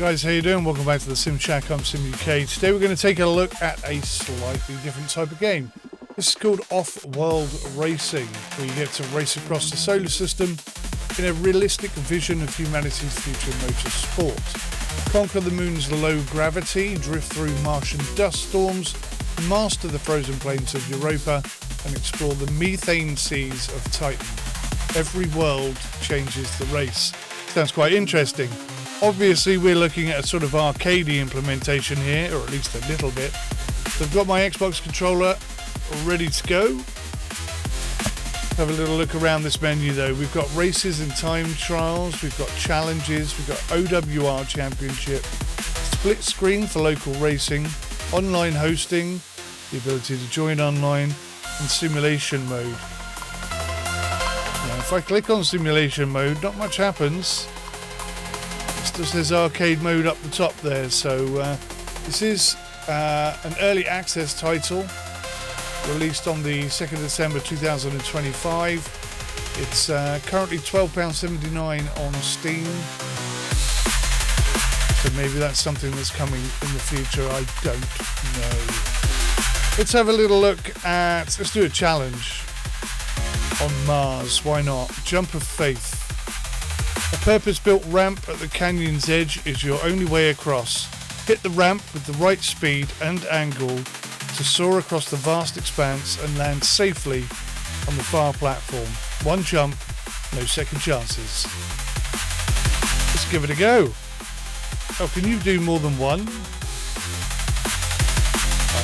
guys, how you doing? Welcome back to the Sim Shack. I'm Sim UK. Today we're going to take a look at a slightly different type of game. This is called Off-World Racing, where you get to race across the solar system in a realistic vision of humanity's future motorsport. Conquer the moon's low gravity, drift through Martian dust storms, master the frozen plains of Europa, and explore the methane seas of Titan. Every world changes the race. Sounds quite interesting. Obviously, we're looking at a sort of arcadey implementation here, or at least a little bit. So I've got my Xbox controller ready to go. Have a little look around this menu though. We've got races and time trials, we've got challenges, we've got OWR Championship, split screen for local racing, online hosting, the ability to join online, and simulation mode. Now, if I click on simulation mode, not much happens. It just says arcade mode up the top there. So this is an early access title released on the 2nd of December 2025. It's currently £12.79 on Steam. So maybe that's something that's coming in the future. I don't know. Let's have a little look at, let's do a challenge on Mars. Why not? Jump of Faith. A purpose-built ramp at the canyon's edge is your only way across. Hit the ramp with the right speed and angle to soar across the vast expanse and land safely on the far platform. One jump, no second chances. Let's give it a go. Oh, can you do more than one?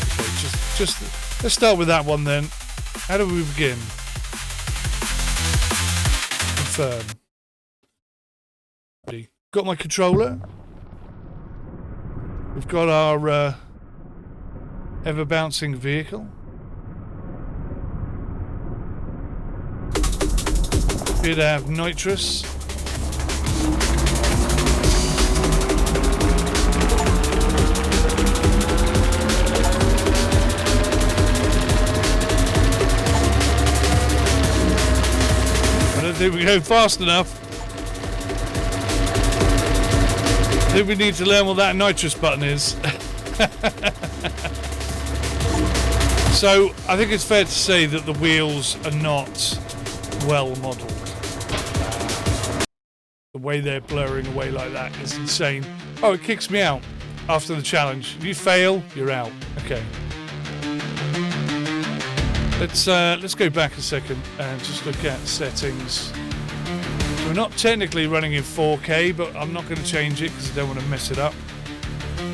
Okay, just let's start with that one then. How do we begin? Confirm. Ready. Got my controller. We've got our ever bouncing vehicle. Here to have nitrous. I don't think we go fast enough. I think we need to learn what that nitrous button is. So, I think it's fair to say that the wheels are not well modelled. The way they're blurring away like that is insane. Oh, it kicks me out after the challenge. If you fail, you're out. Okay. Let's go back a second and just look at settings. So we're not technically running in 4K, but I'm not going to change it because I don't want to mess it up.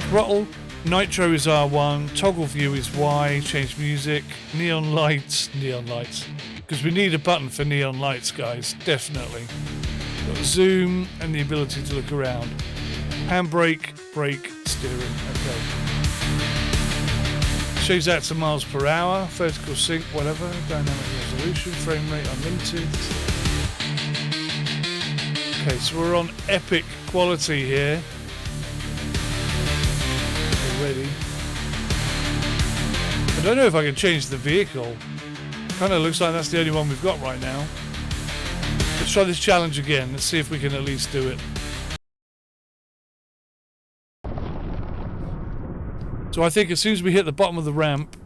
Throttle. Nitro is R1, toggle view is Y, change music, neon lights, because we need a button for neon lights, guys, definitely. Got zoom and the ability to look around. Handbrake, brake, steering, okay. Shows that to miles per hour, vertical sync, whatever, dynamic resolution, frame rate unlimited. Okay, so we're on epic quality here. Ready. I don't know if I can change the vehicle. Kind of looks like that's the only one we've got right now. Let's try this challenge again. Let's see if we can at least do it. So I think as soon as we hit the bottom of the ramp,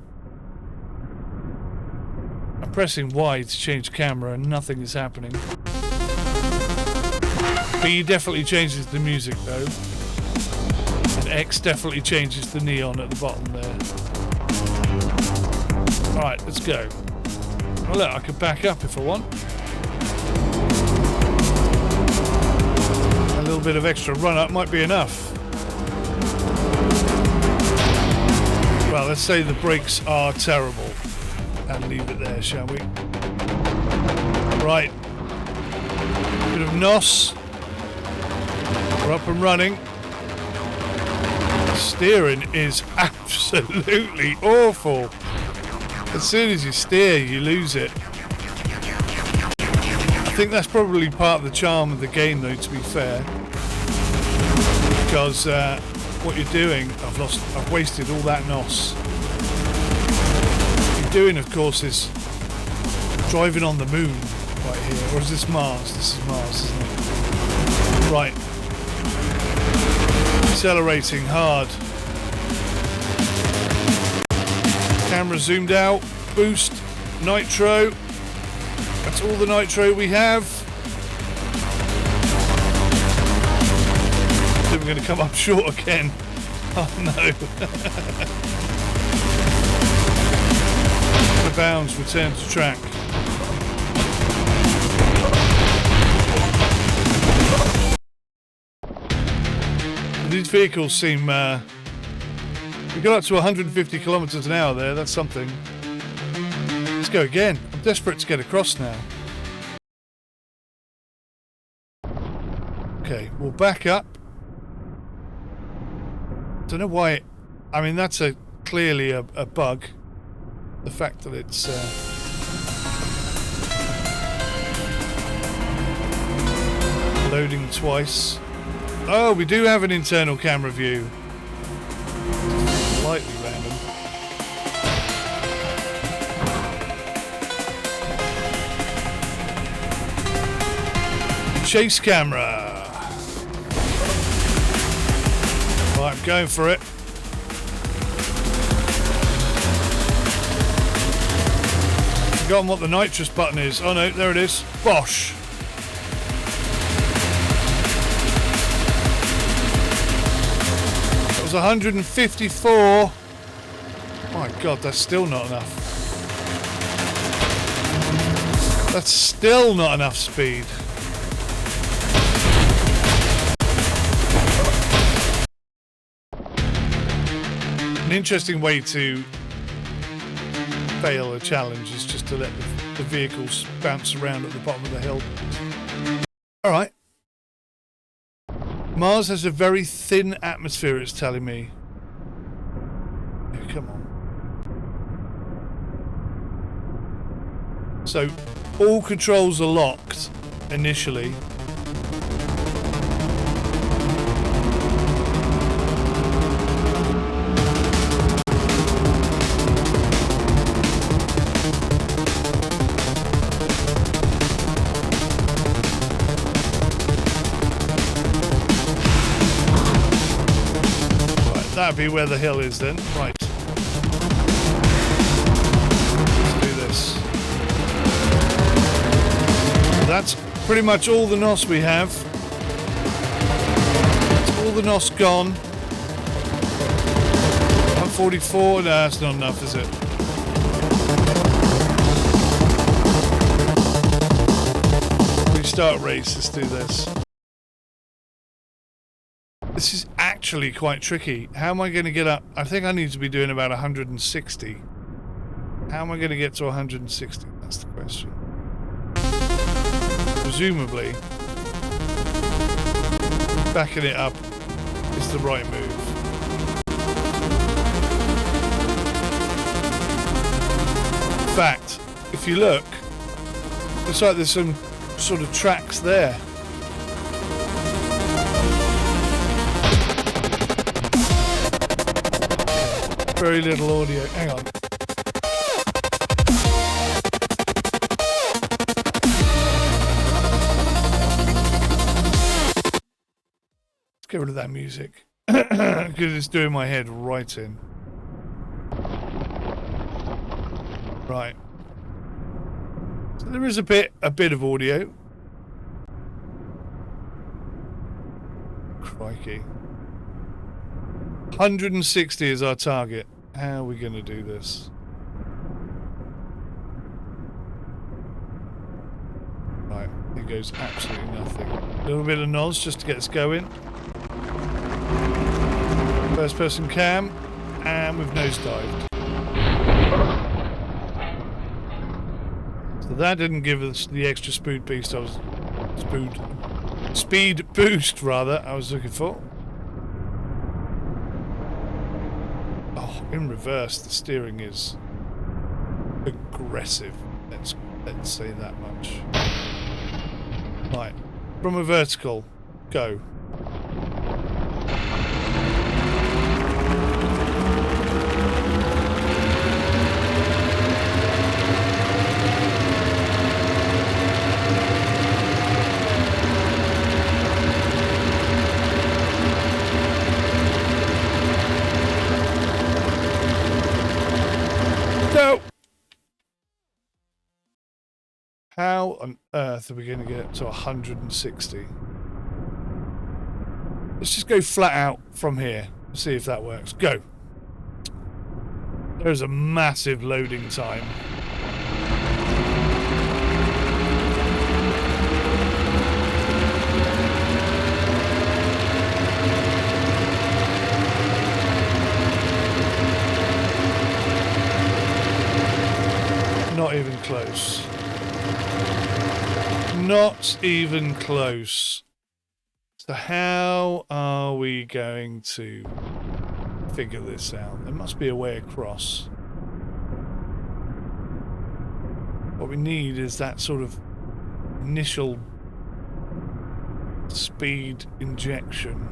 I'm pressing Y to change camera and nothing is happening. B definitely changes the music though. X definitely changes the neon at the bottom there. Alright, let's go. Well, look, I could back up if I want. A little bit of extra run up might be enough. Well, let's say the brakes are terrible and leave it there, shall we? Right. Bit of NOS. We're up and running. Steering is absolutely awful. As soon as you steer, you lose it. I think that's probably part of the charm of the game, though, to be fair. Because what you're doing, I've wasted all that NOS. What you're doing, of course, is driving on the moon right here. Or is this Mars? This is Mars, isn't it? Right. Accelerating hard. Camera zoomed out. Boost. Nitro. That's all the nitro we have. I think we're going to come up short again. Oh no. The bounds, return to track. These vehicles seem... we got up to 150 kilometers an hour there, that's something. Let's go again. I'm desperate to get across now. Okay, we'll back up. Don't know why... I mean, that's clearly a bug. The fact that it's... loading twice. Oh, we do have an internal camera view. Slightly random. Chase camera. Right, I'm going for it. Forgotten what the nitrous button is. Oh no, there it is. Bosh. That was 154. My God, that's still not enough. That's still not enough speed. An interesting way to fail a challenge is just to let the vehicles bounce around at the bottom of the hill. Alright. Mars has a very thin atmosphere, it's telling me. Yeah, come on. So, all controls are locked initially. That'd be where the hill is then. Right. Let's do this. That's pretty much all the NOS we have. That's all the NOS gone. 144. No, that's not enough, is it? Restart race. Let's do this. This is actually quite tricky. How am I going to get up? I think I need to be doing about 160. How am I going to get to 160? That's the question. Presumably, backing it up is the right move. In fact, if you look, looks like there's some sort of tracks there. Very little audio. Hang on. Let's get rid of that music because it's doing my head right in. Right. So there is a bit of audio. Crikey. 160 is our target. How are we going to do this? Right, it goes absolutely nothing. A little bit of NOS just to get us going. First person cam, and we've nosedived. So that didn't give us the extra speed boost I was speed boost rather I was looking for. In reverse, the steering is aggressive. Let's say that much. Right, from a vertical, go. How on earth are we going to get to 160? Let's just go flat out from here. See if that works. Go. There's a massive loading time. Not even close. Not even close. So how are we going to figure this out? There must be a way across. What we need is that sort of initial speed injection.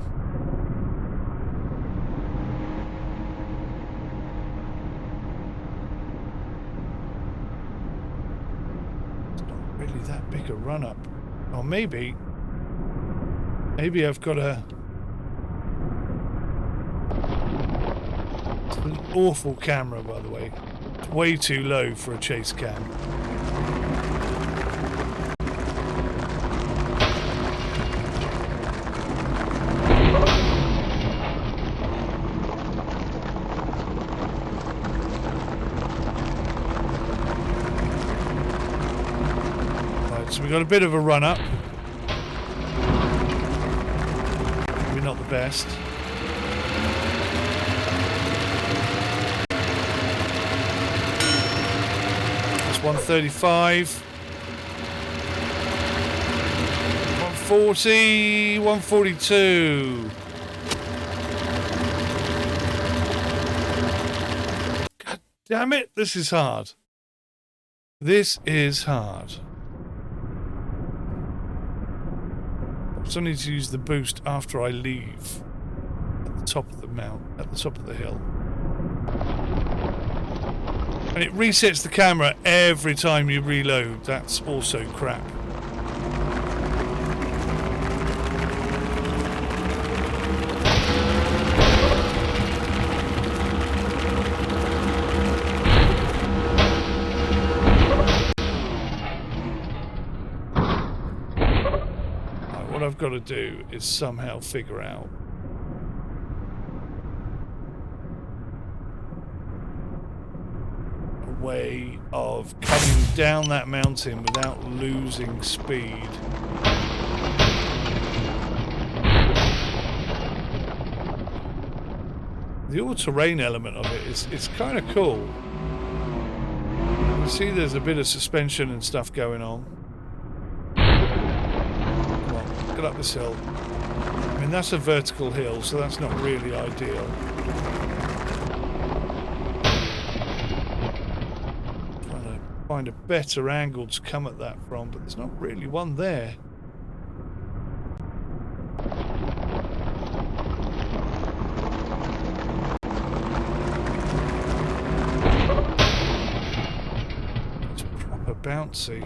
It's not really that big a run up. Or maybe I've got a... It's an awful camera, by the way. It's way too low for a chase cam. Right, so we got a bit of a run up. Not the best. It's 135. 140. 142. God damn it, this is hard. This is hard. I still need to use the boost after I leave at the top of the at the top of the hill. And it resets the camera every time you reload. That's also crap. What I've got to do is somehow figure out a way of coming down that mountain without losing speed. The all-terrain element of it is kind of cool. You see there's a bit of suspension and stuff going on. Get up this hill. I mean, that's a vertical hill, so that's not really ideal. Trying to find a better angle to come at that from, but there's not really one there. It's proper bouncy.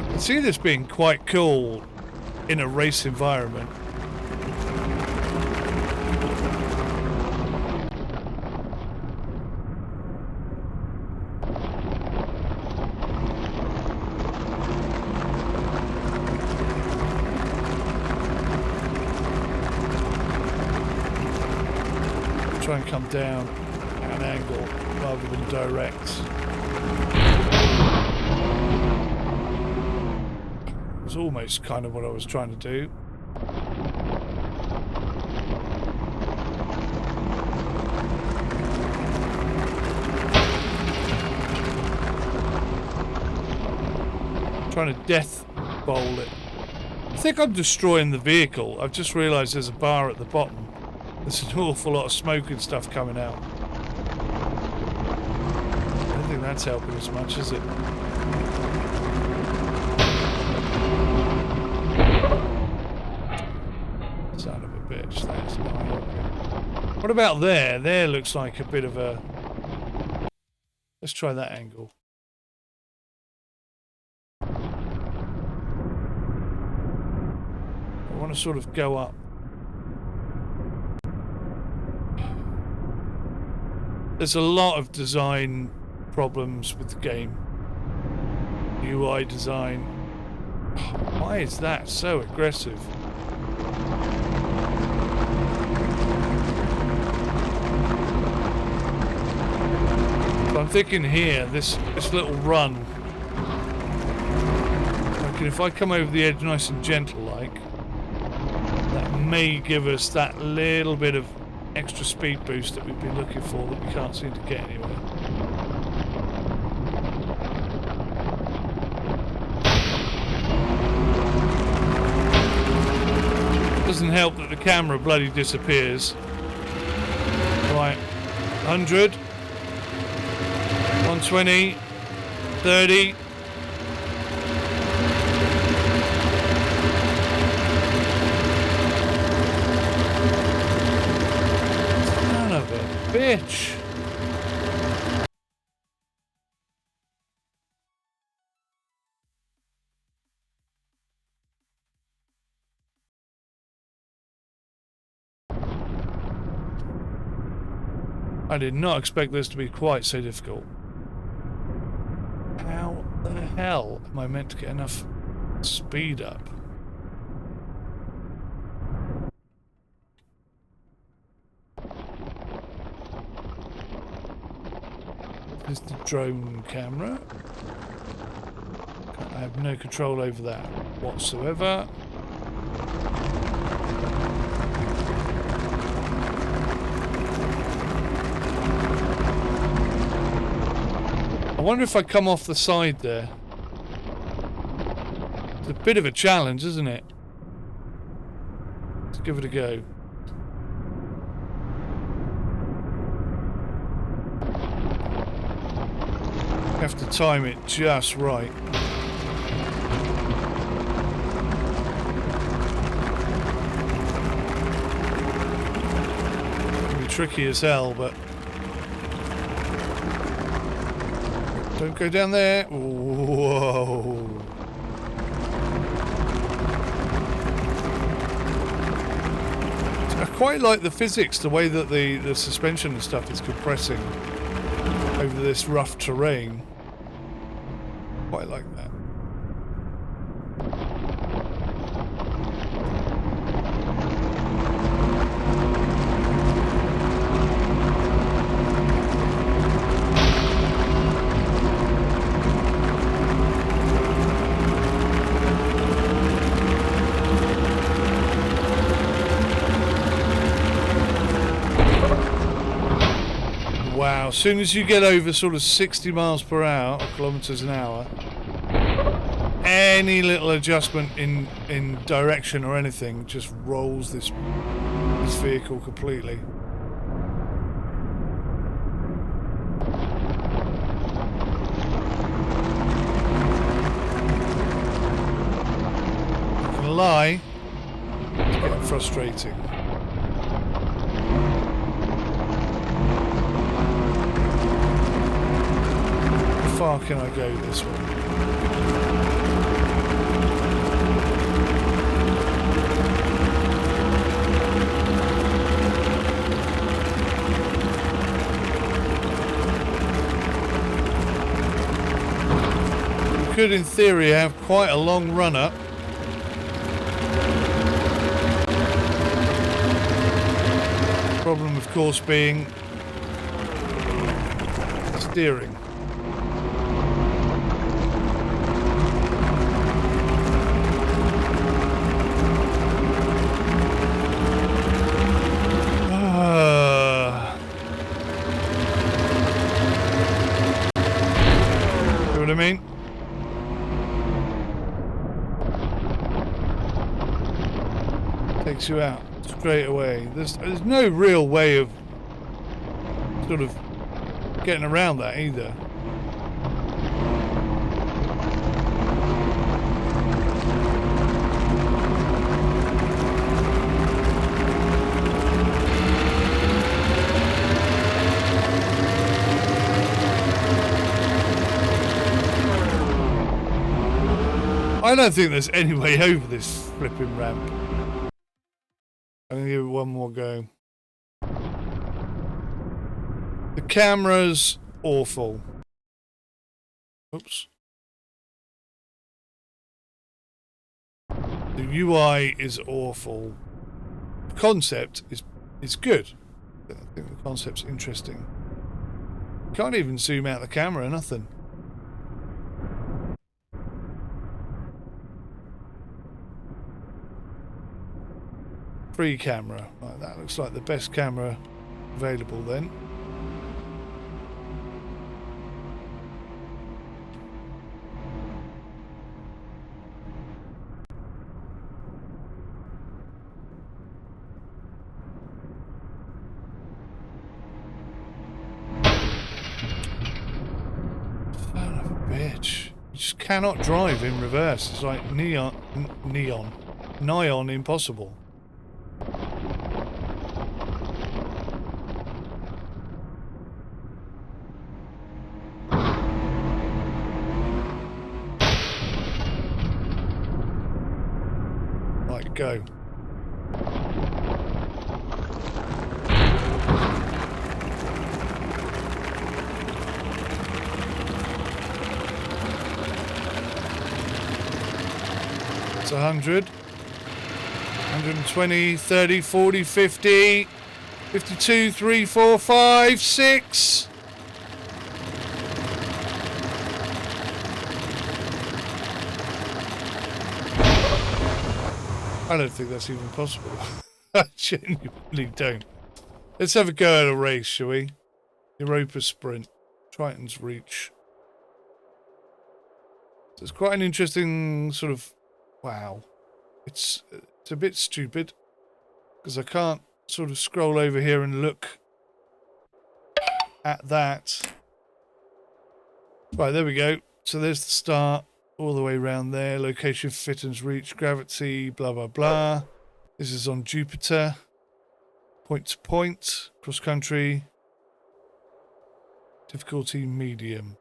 I see this being quite cool in a race environment. Try and come down at an angle rather than direct. It's almost kind of what I was trying to do. Trying to death bowl it. I think I'm destroying the vehicle. I've just realised there's a bar at the bottom. There's an awful lot of smoke and stuff coming out. I don't think that's helping as much, is it? Son of a bitch, that's not helping. What about there? There looks like a bit of a... Let's try that angle. I want to sort of go up. There's a lot of design problems with the game. UI design. Why is that so aggressive? So I'm thinking here, this little run. Okay, if I come over the edge nice and gentle like, that may give us that little bit of extra speed boost that we've been looking for that we can't seem to get anywhere. Doesn't help that the camera bloody disappears. Right, 100, 120, 30. Son of a bitch. I did not expect this to be quite so difficult. How the hell am I meant to get enough speed up? There's the drone camera. I have no control over that whatsoever. I wonder if I come off the side there. It's a bit of a challenge, isn't it? Let's give it a go. Have to time it just right. It'll be tricky as hell, but don't go down there. Whoa. I quite like the physics, the way that the suspension and stuff is compressing over this rough terrain. Quite like that. Wow, as soon as you get over sort of 60 miles per hour, or kilometers an hour, any little adjustment in direction or anything just rolls this vehicle completely. Not gonna lie, it's getting frustrating. How far can I go this way? Could in theory have quite a long run up. Problem of course being steering. See what I mean? Takes you out straight away. There's no real way of sort of getting around that either. I don't think there's any way over this flipping ramp. I'm going to give it one more go. The camera's awful. Oops. The UI is awful. The concept is good. I think the concept's interesting. Can't even zoom out the camera, nothing. Free camera. Right, that looks like the best camera available then. Son of a bitch. You just cannot drive in reverse. It's like nigh on impossible. Right, go. It's 100, 120, 30, 40, 50, 52, 3, 4, 5, 6. I don't think that's even possible. I genuinely don't. Let's have a go at a race, shall we? Europa sprint. Triton's reach. So it's quite an interesting sort of... Wow. It's a bit stupid. Because I can't sort of scroll over here and look at that. Right, there we go. So there's the start. All the way around there. Location, fittings, reach, gravity, blah, blah, blah. This is on Jupiter. Point to point. Cross country. Difficulty, medium.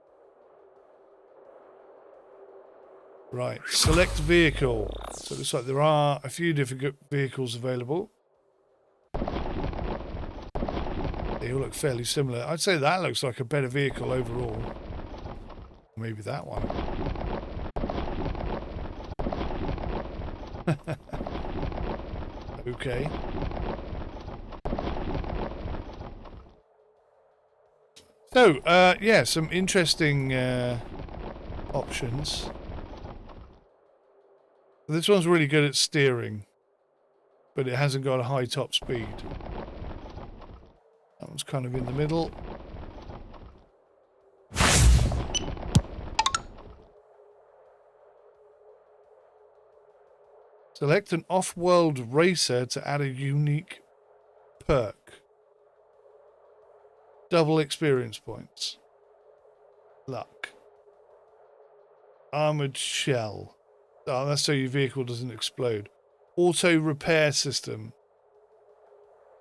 Right. Select vehicle. So it looks like there are a few different vehicles available. They all look fairly similar. I'd say that looks like a better vehicle overall. Maybe that one. Okay. So, yeah, some interesting options. This one's really good at steering, but it hasn't got a high top speed. That one's kind of in the middle. Select an off-world racer to add a unique perk. Double experience points. Luck. Armored shell. Oh, that's so your vehicle doesn't explode. Auto repair system.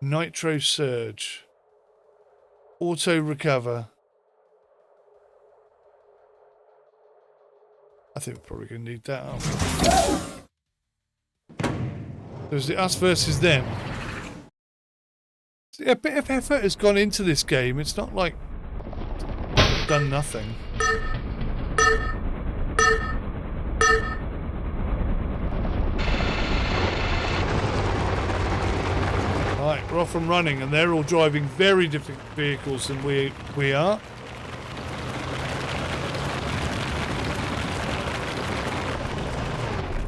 Nitro surge. Auto recover. I think we're probably going to need that, aren't we? There's the us versus them. See, a bit of effort has gone into this game. It's not like I've done nothing. Right, we're off and running, and they're all driving very different vehicles than we are.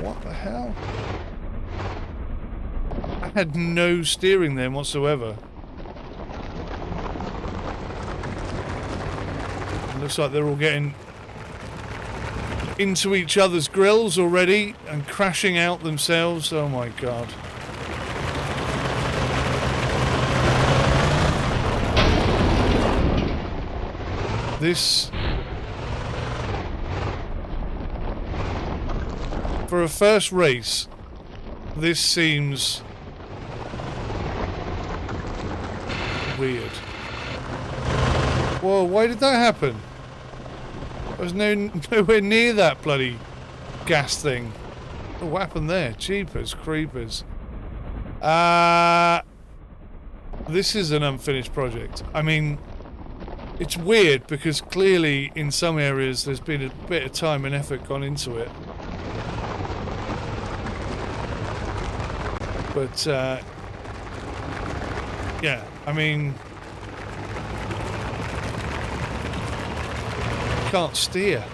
What the hell? I had no steering there whatsoever. It looks like they're all getting into each other's grills already and crashing out themselves. Oh my god. This... For a first race, this seems weird. Whoa, why did that happen? I was nowhere near that bloody gas thing. Oh, what happened there? Jeepers creepers. This is an unfinished project. I mean, It's weird because clearly in some areas there's been a bit of time and effort gone into it. But, yeah, I mean, can't steer.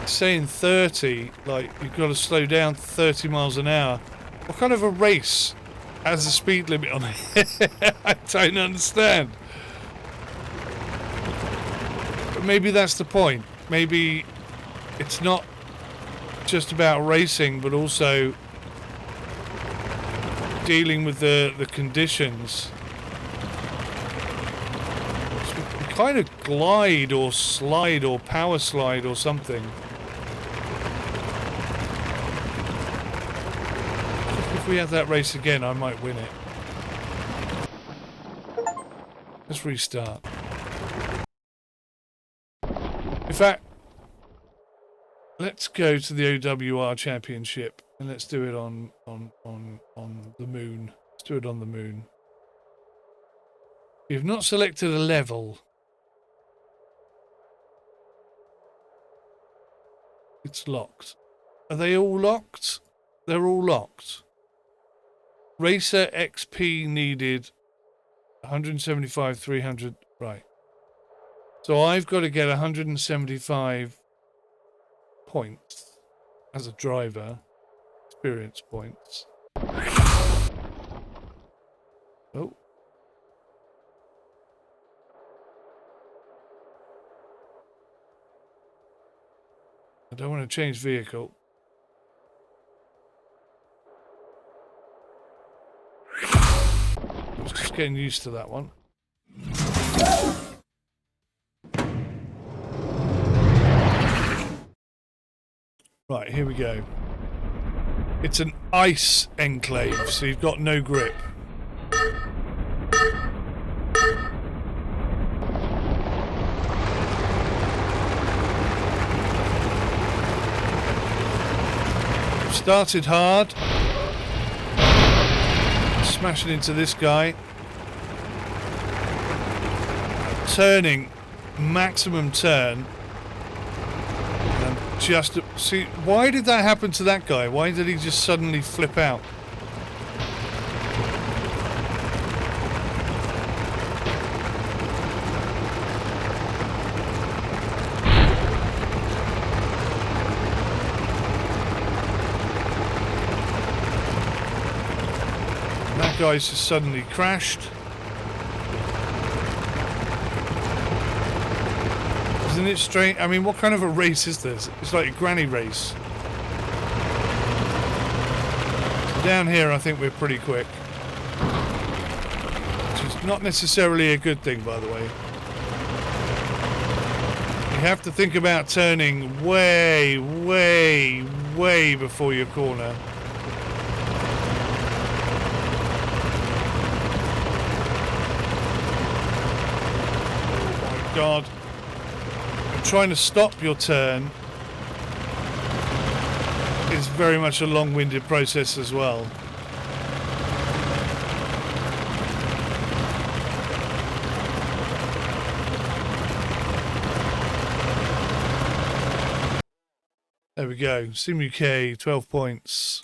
Saying 30, like you've got to slow down to 30 miles an hour. What kind of a race has a speed limit on it? I don't understand. But maybe that's the point. Maybe it's not just about racing, but also dealing with the conditions. So we kind of glide or slide or power slide or something. If we have that race again, I might win it. Let's restart. In fact, let's go to the OWR Championship and let's do it on the moon. Let's do it on the moon. You've not selected a level. It's locked. Are they all locked? They're all locked. Racer XP needed 175, 300. Right. So I've got to get 175 points as a driver. Experience points. Oh. I don't want to change vehicle. I was just getting used to that one. Right, here we go. It's an ice enclave, so you've got no grip. Started hard. Smashing into this guy. Turning, maximum turn. And just see, why did that happen to that guy? Why did he just suddenly flip out? Guys just suddenly crashed. Isn't it strange? I mean, what kind of a race is this? It's like a granny race. Down here, I think we're pretty quick. Which is not necessarily a good thing, by the way. You have to think about turning way, way, way before your corner. God. And trying to stop your turn is very much a long-winded process as well. There we go. Sim UK, 12 points.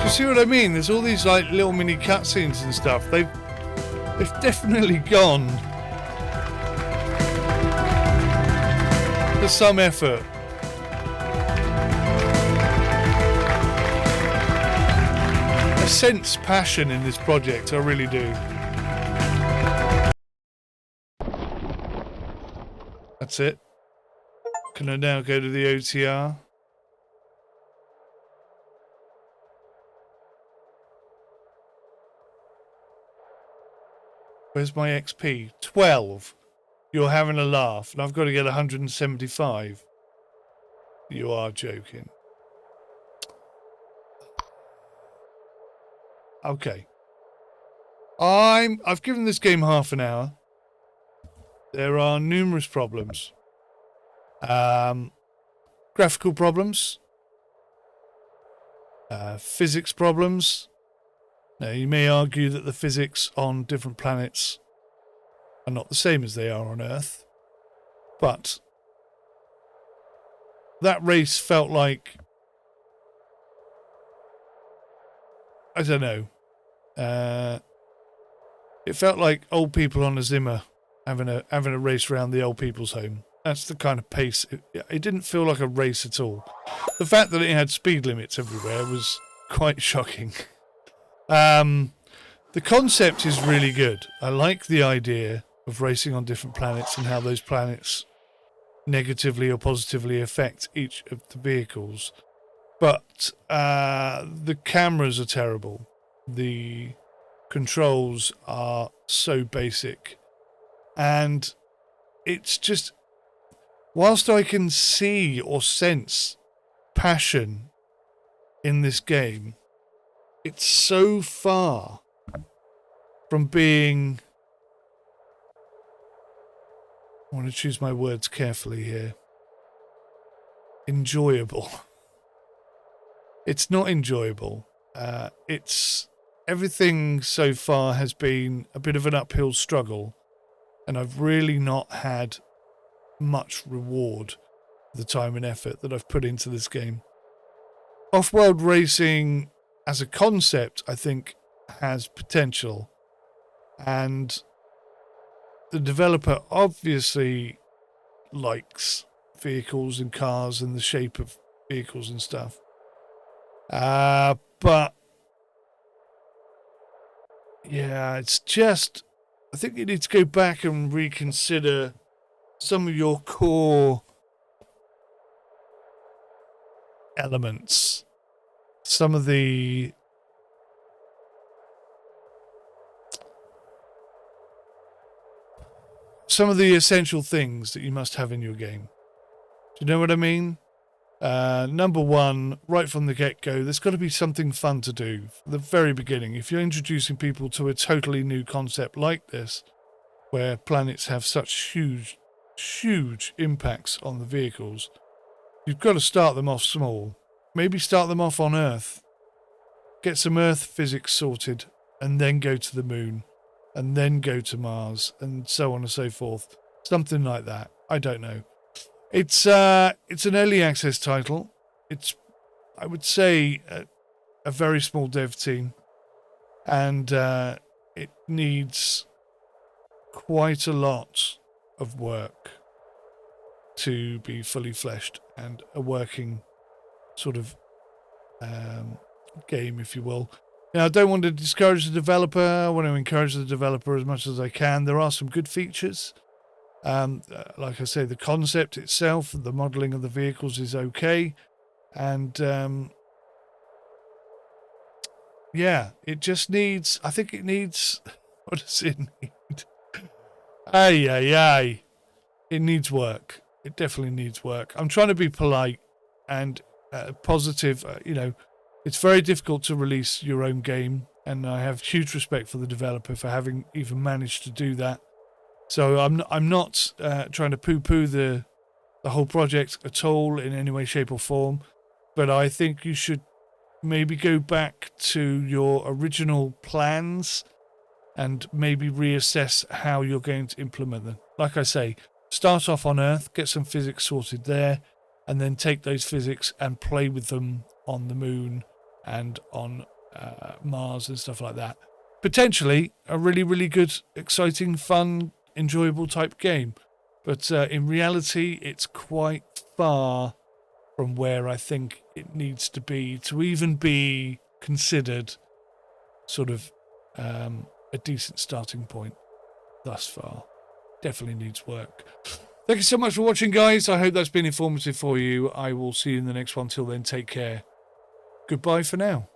See what I mean? There's all these like little mini cutscenes and stuff. They've definitely gone to some effort. I sense passion in this project, I really do. That's it. Can I now go to the OTR? Where's my XP? 12. You're having a laugh, and I've got to get 175. You are joking. Okay. I've given this game half an hour. There are numerous problems. Graphical problems. Physics problems. Now, you may argue that the physics on different planets are not the same as they are on Earth. But that race felt like, I don't know. It felt like old people on a Zimmer having a race around the old people's home. That's the kind of pace. It didn't feel like a race at all. The fact that it had speed limits everywhere was quite shocking. The concept is really good. I like the idea of racing on different planets and how those planets negatively or positively affect each of the vehicles. But the cameras are terrible. The controls are so basic. And it's just, whilst I can see or sense passion in this game, it's so far from being, I want to choose my words carefully here, enjoyable. It's not enjoyable. It's everything so far has been a bit of an uphill struggle, and I've really not had much reward for the time and effort that I've put into this game. Off-world racing as a concept, I think, has potential, and the developer obviously likes vehicles and cars and the shape of vehicles and stuff. But yeah, it's just, I think you need to go back and reconsider some of your core elements, some of the essential things that you must have in your game. Do you know what I mean? Number one, right from the get-go, there's got to be something fun to do from the very beginning. If you're introducing people to a totally new concept like this, where planets have such huge impacts on the vehicles, you've got to start them off small. Maybe start them off on Earth. Get some Earth physics sorted, and then go to the moon, and then go to Mars, and so on and so forth. Something like that. I don't know. It's an early access title. It's, I would say, a very small dev team, and it needs quite a lot of work to be fully fleshed and a working sort of game, if you will. Now, I don't want to discourage the developer. I want to encourage the developer as much as I can. There are some good features. Like I say, the concept itself, the modelling of the vehicles is okay. And yeah, it just needs, I think it needs, what does it need? It needs work. It definitely needs work. I'm trying to be polite and positive. It's very difficult to release your own game, and I have huge respect for the developer for having even managed to do that. So I'm not trying to poo-poo the whole project at all in any way, shape or form, but I think you should maybe go back to your original plans and maybe reassess how you're going to implement them. Like I say, start off on Earth, get some physics sorted there, and then take those physics and play with them on the moon and on Mars and stuff like that. Potentially a really, really good, exciting, fun, enjoyable type game. But in reality, it's quite far from where I think it needs to be to even be considered sort of a decent starting point thus far. Definitely needs work. Thank you so much for watching, guys. I hope that's been informative for you. I will see you in the next one. Till then, take care. Goodbye for now.